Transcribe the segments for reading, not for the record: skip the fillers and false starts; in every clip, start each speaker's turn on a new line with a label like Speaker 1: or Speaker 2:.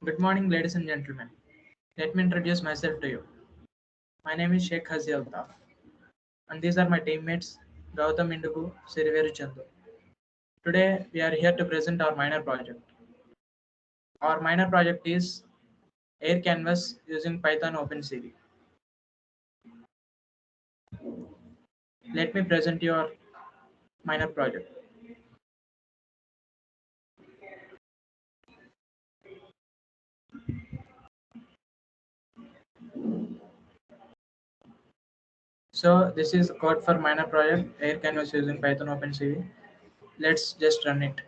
Speaker 1: Good morning, ladies and gentlemen. Let me introduce myself to you. My name is Sheikh Hazi Altaf, and these are my teammates Gautam Indugu, Siriveru Chandu. Today, we are here to present our minor project. Our minor project is Air Canvas using Python OpenCV. Let me present your minor project. So, this is code for minor project Air Canvas using Python OpenCV. Let's just run it.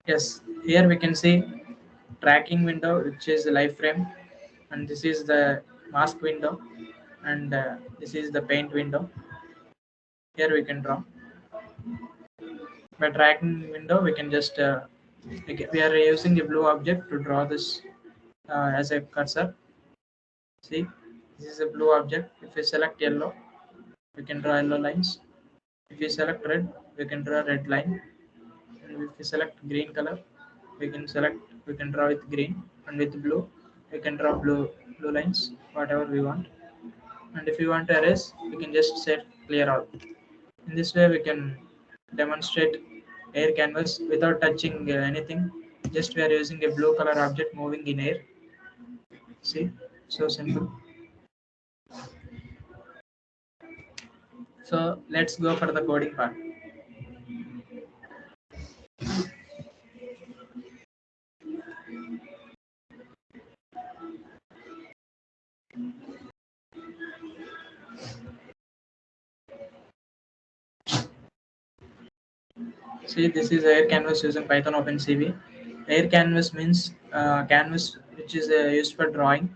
Speaker 1: Yes, here we can see tracking window, which is the live frame, and this is the mask window, and this is the paint window. Here we can draw. By tracking window, we can just we are using a blue object to draw this as a cursor. See, this is a blue object. If we select yellow, we can draw yellow lines. If we select red, we can draw red line. And if we select green color, we can draw with green, and with blue, we can draw blue lines, whatever we want. And if you want to erase, we can just set clear all. In this way, we can demonstrate air canvas without touching anything. Just we are using a blue color object moving in air. See, so simple. So let's go for the coding part. See, this is air canvas using Python OpenCV. Air canvas means canvas which is used for drawing.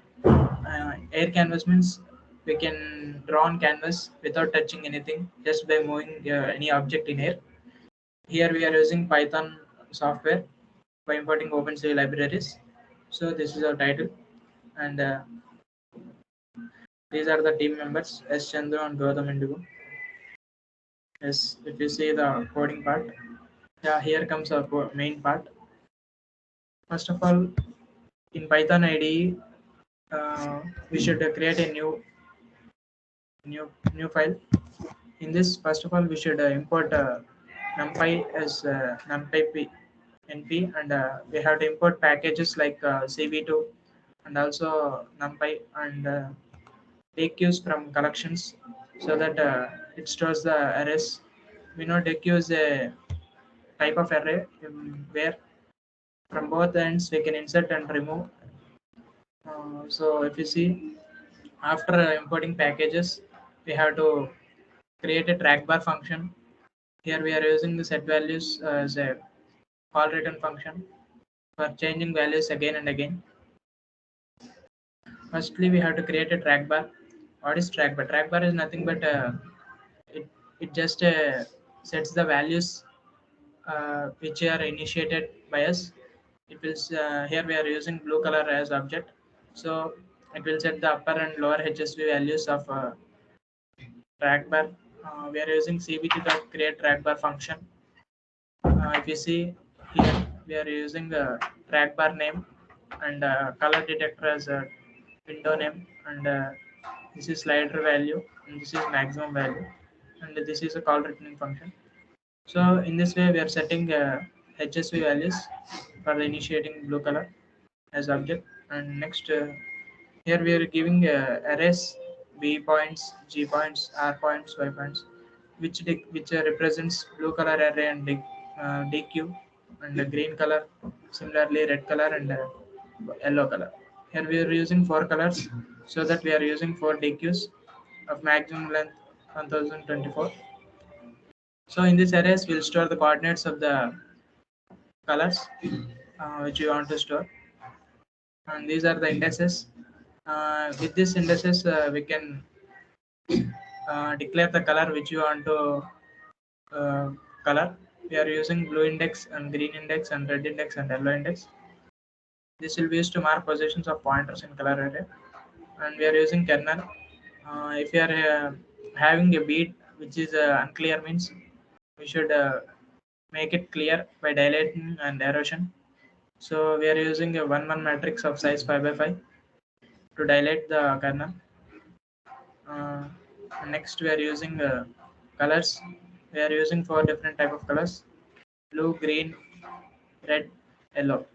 Speaker 1: Air canvas means we can draw on canvas without touching anything, just by moving any object in air. Here we are using Python software by importing OpenCV libraries. So this is our title, and these are the team members: S. Chandru and Gautam Indigo. Yes, if you see the coding part, yeah, here comes our main part. First of all, in Python IDE, we should create a new file. In this, first of all, we should import NumPy as NP, and we have to import packages like CV2 and also NumPy and dequeues from collections, so that it stores the arrays. We know dequeue is a type of array where from both ends we can insert and remove. So if you see, after importing packages, we have to create a track bar function. Here we are using the set values as a call return function for changing values again and again. Firstly, we have to create a track bar. What is track bar? Track bar is nothing but it, it just sets the values which are initiated by us. It will here we are using blue color as object, so it will set the upper and lower HSV values of track bar. We are using CBT to create track bar function. If you see here, we are using the track bar name and color detector as a window name, and this is slider value, and this is maximum value, and this is a call returning function. So in this way, we are setting HSV values for the initiating blue color as object. And next, here we are giving arrays B points, G points, R points, Y points, which represents blue color array and DQ, and the green color, similarly red color and yellow color. Here we are using four colors, so that we are using four DQs of maximum length 1024. So in this arrays, we'll store the coordinates of the colors which you want to store, and these are the indices. With these indices, we can declare the color which you want to uh, color. We are using blue index and green index and red index and yellow index. This will be used to mark positions of pointers in color array. And we are using kernel. If you are having a bead which is unclear, means we should make it clear by dilating and erosion. So we are using a 1-1 matrix of size 5 by 5 to dilate the kernel. Uh, Next we are using colors. We are using 4 different type of colors: blue, green, red, yellow.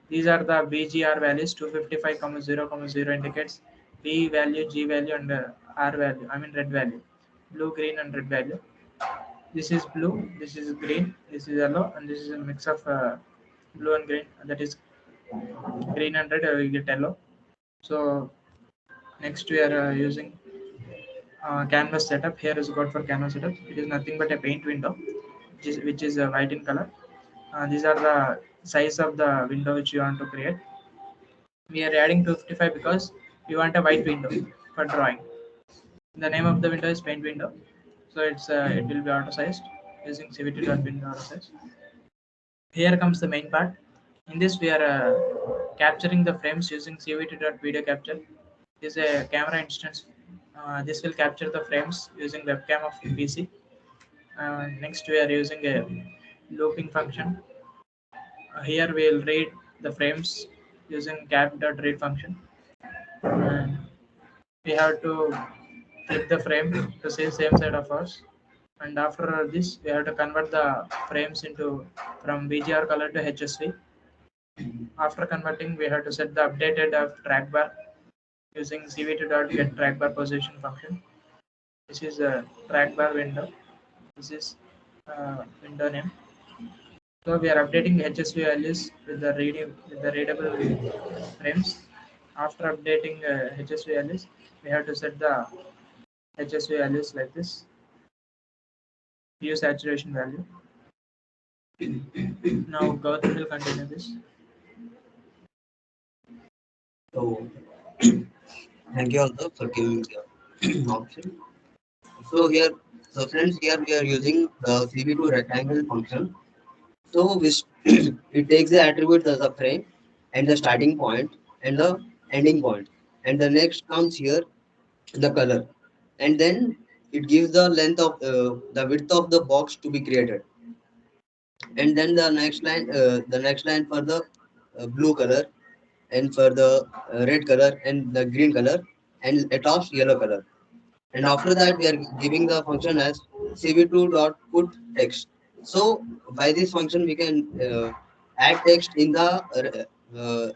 Speaker 1: These are the BGR values. 255,0,0 indicates B value, G value, and R value. I mean red value. Blue, green, and red value. This is blue. This is green. This is yellow, and this is a mix of blue and green. That is green and red. We get yellow. So next we are using canvas setup. Here is code for canvas setup. It is nothing but a paint window, which is white in color. These are the size of the window which you want to create. We are adding 255 because we want a white window for drawing. The name of the window is paint window, so it will be auto sized using CVT.window auto size. Here comes the main part. In this, we are capturing the frames using CVT.video capture. This is a camera instance. This will capture the frames using webcam of PC. Next, we are using a looping function. Here, we will read the frames using cap.read function. And we have to flip the frame to see same side of us. And after this, we have to convert the frames into from BGR color to HSV. After converting, we have to set the updated of track bar using cv2.get track bar position function. This is a track bar window. This is window name. So we are updating HSV values with the readable frames. After updating HSV values, we have to set the HSV values like this. Hue saturation value. Now Gautam will continue this.
Speaker 2: So thank you also for giving the option. So here, so friends, here we are using the CV2 rectangle function. So which it takes the attribute as a frame and the starting point and the ending point, and the next comes here the color, and then it gives the length of the width of the box to be created, and then the next line for the blue color, and for the red color and the green color, and at last yellow color. And after that we are giving the function as cv2.put text. So by this function we can add text in the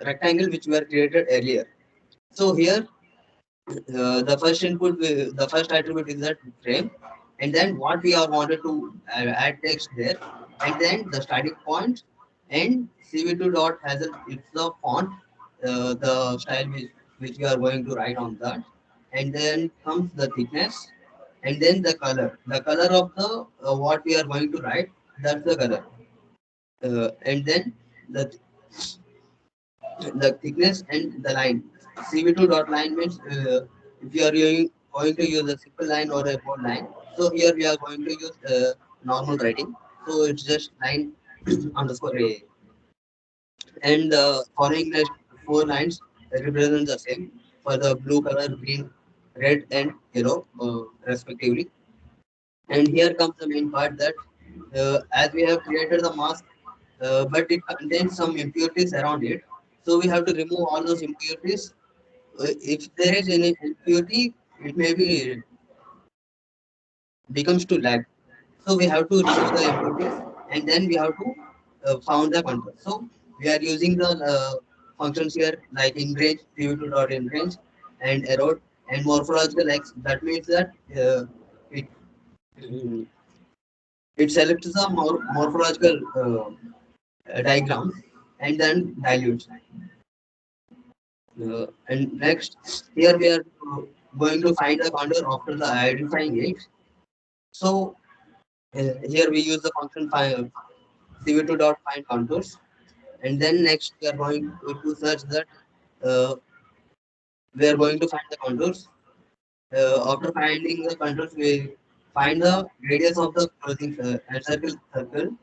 Speaker 2: rectangle which were created earlier. So here the first input the first attribute is that frame, and then what we are wanted to add text there, and then the starting point, and cv2 dot has it's the font, the style which we are going to write on that, and then comes the thickness, and then the color of the what we are going to write, that's the color, and then the the thickness and the line. CV2 dot line means if you are going to use a simple line or a bold line. So here we are going to use normal writing. So it's just line underscore a. And the following next 4 lines represent the same for the blue color, green, red, and yellow respectively. And here comes the main part that as we have created the mask, but it contains some impurities around it. So we have to remove all those impurities. If there is any impurity, it may be becomes to lag. So we have to remove the impurities, and then we have to found the control. So we are using the functions here like in range, pv2 dot in range, and erode, and morphological x. That means that it mm, it selects the morphological diagram and then dilutes. And next, here we are going to find the contour after the identifying it. So here we use the function find cv2 dot find contours, and then next we are going to search that we are going to find the contours. After finding the contours, we find the radius of the closing circle,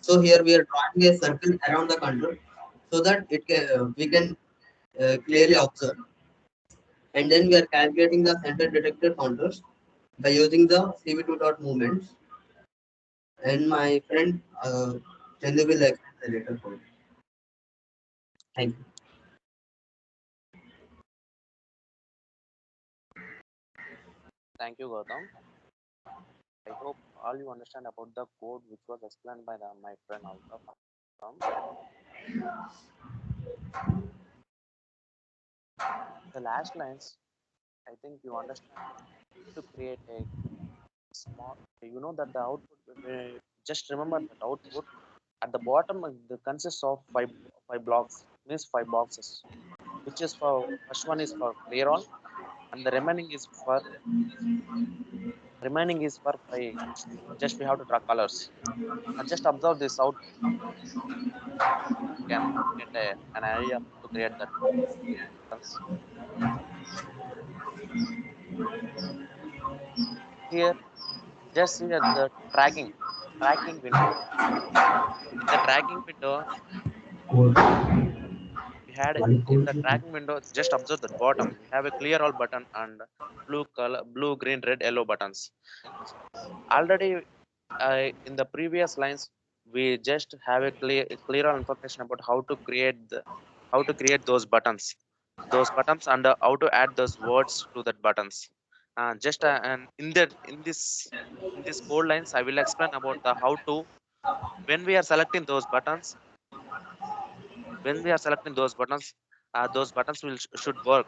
Speaker 2: So here we are drawing a circle around the contour so that we can clearly observe. And then we are calculating the center detector contours by using the CV2 dot movements. And my friend Chandu will explain the later for it. Thank you.
Speaker 3: Thank you, Gautam. I hope all you understand about the code which was explained by my friend also. The last lines, I think you understand to create a small, you know that the output, just remember that output at the bottom consists of five blocks, means five boxes, which is for first one is for clear all, and the remaining is for five. Just we have to draw colors. Just observe this output. You can get an idea how to create that buttons. Here, just see at the tracking window. In the tracking window, we had in the tracking window. Just observe the bottom. We have a clear all button and blue color, blue, green, red, yellow buttons. Already in the previous lines, we just have a clear all information about how to create those buttons and how to add those words to that buttons. Just and in this code lines, I will explain about the how to when we are selecting those buttons will should work.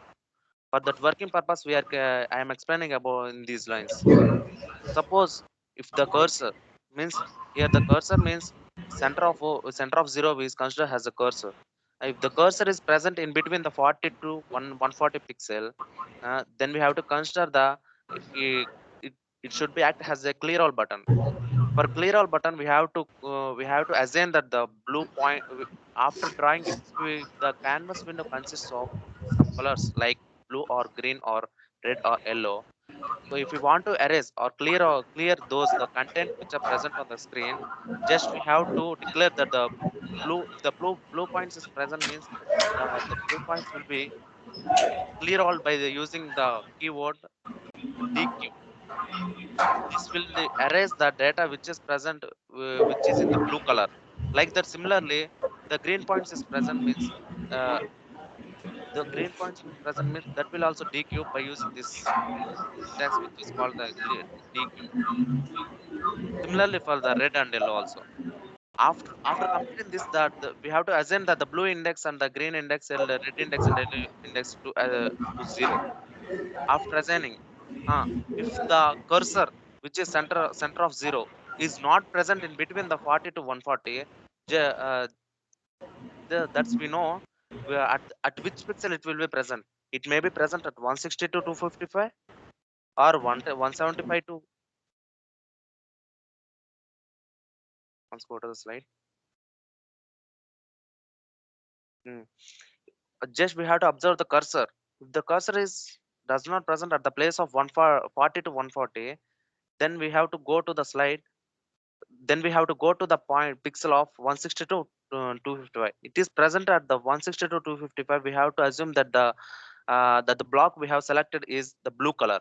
Speaker 3: For that working purpose, I am explaining about in these lines. Suppose if the cursor means here the cursor means center of zero is considered as a cursor. If the cursor is present in between the 40 to 140 pixel, then we have to consider it, it should be act as a clear all button. For clear all button, we have to assign that the blue point after drawing if the canvas window consists of some colors like blue or green or red or yellow. So if we want to erase or clear those the content which are present on the screen, just we have to declare that the blue if the blue points is present means the blue points will be clear all by using the keyword DQ. This will erase the data which is present, which is in the blue color. Like that, similarly, the green points is present means uh, the green points will present means that will also DQ by using this syntax which is called the DQ. Similarly for the red and yellow also. After completing this, we have to assign that the blue index and the green index and the red index and yellow index to zero. After assigning, if the cursor which is center of zero is not present in between the 40 to 140, that's we know at which pixel it will be present. It may be present at 160 to 255 or 175 to. Let's go to the slide. Hmm. Just we have to observe the cursor. If the cursor is does not present at the place of 140 to 140, then we have to go to the slide. Then we have to go to the point pixel of 160 to 255. It is present at the 160 to 255. We have to assume that the block we have selected is the blue color.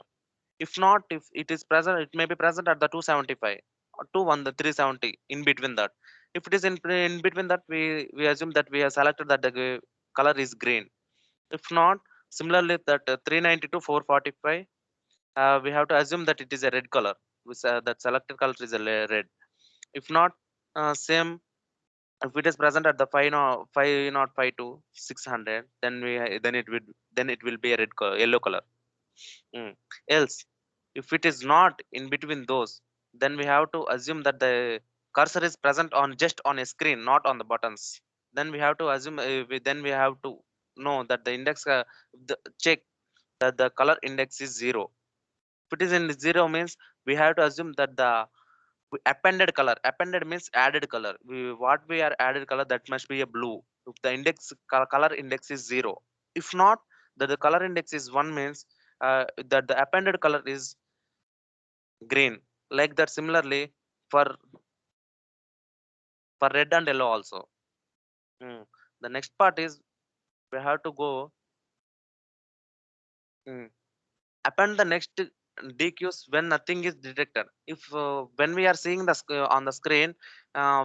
Speaker 3: If not, if it is present, it may be present at the 275 or the 370 in between that. If it is in between that, we assume that we have selected that the color is green. If not, similarly that 390 to 445, we have to assume that it is a red color. That selected color is a red. If not, same. If it is present at the 505 to 600, then it will be a yellow color. Mm. Else, if it is not in between those, then we have to assume that the cursor is present on just on a screen, not on the buttons. Then we have to assume. Then we have to know that the index check that the color index is zero. If it is in zero means we have to assume that the appended color. Appended means added color. What we are added color that must be a blue. If the color index is zero. If not, that the color index is one means that the appended color is green. Like that, similarly for for red and yellow also. The next part is we have to go append the next DQs when nothing is detected. If when we are seeing on the screen,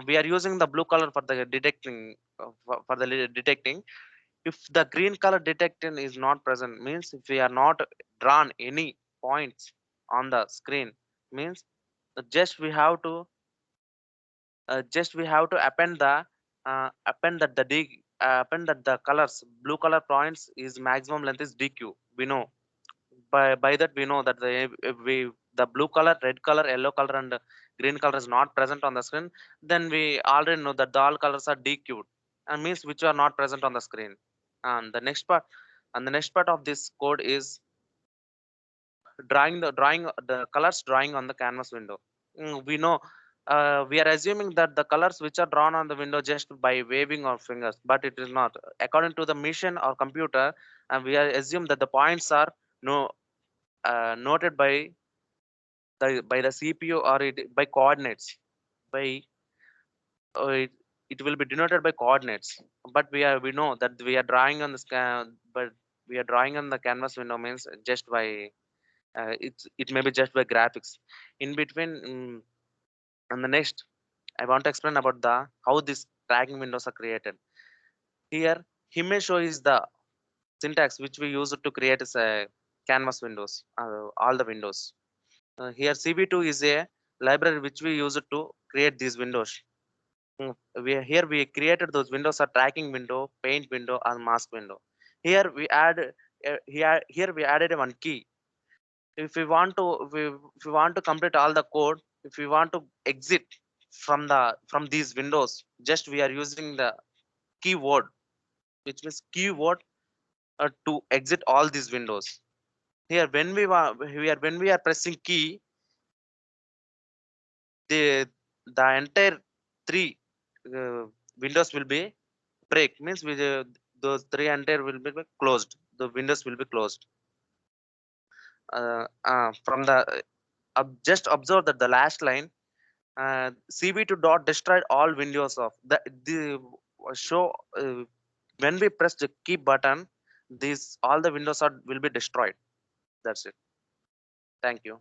Speaker 3: we are using the blue color for the detecting, for the detecting. If the green color detecting is not present, means if we are not drawn any points on the screen, means just we have to append that the colors blue color points is maximum length is DQ. We know, by that we know that the blue color, red color, yellow color, and green color is not present on the screen. Then we already know that the all colors are DQ'd, and means which are not present on the screen. And the next part of this code is drawing the colors drawing on the canvas window. We know, we are assuming that the colors which are drawn on the window just by waving our fingers, but it is not. According to the machine or computer, and we are assume that the points are no noted by the CPU, or by coordinates. By it will be denoted by coordinates. But we know that we are drawing on the but we are drawing on the canvas window means just by it may be just by graphics in between. And the next, I want to explain about the how these tracking windows are created. Here, image show is the syntax which we use to create as a canvas windows, all the windows. Here CB2 is a library which we use to create these windows. Here we created those windows are tracking window, paint window, and mask window. Here we here we added one key. If we want to complete all the code, if we want to exit from these windows, just we are using the keyword, which means keyword to exit all these windows. Here when we are pressing key, the entire three windows will be break, means those three entire will be closed, the windows will be closed. From the just observe that the last line, CB2 dot destroyed all windows of the show. When we press the key button, these all the windows will be destroyed. That's it. Thank you.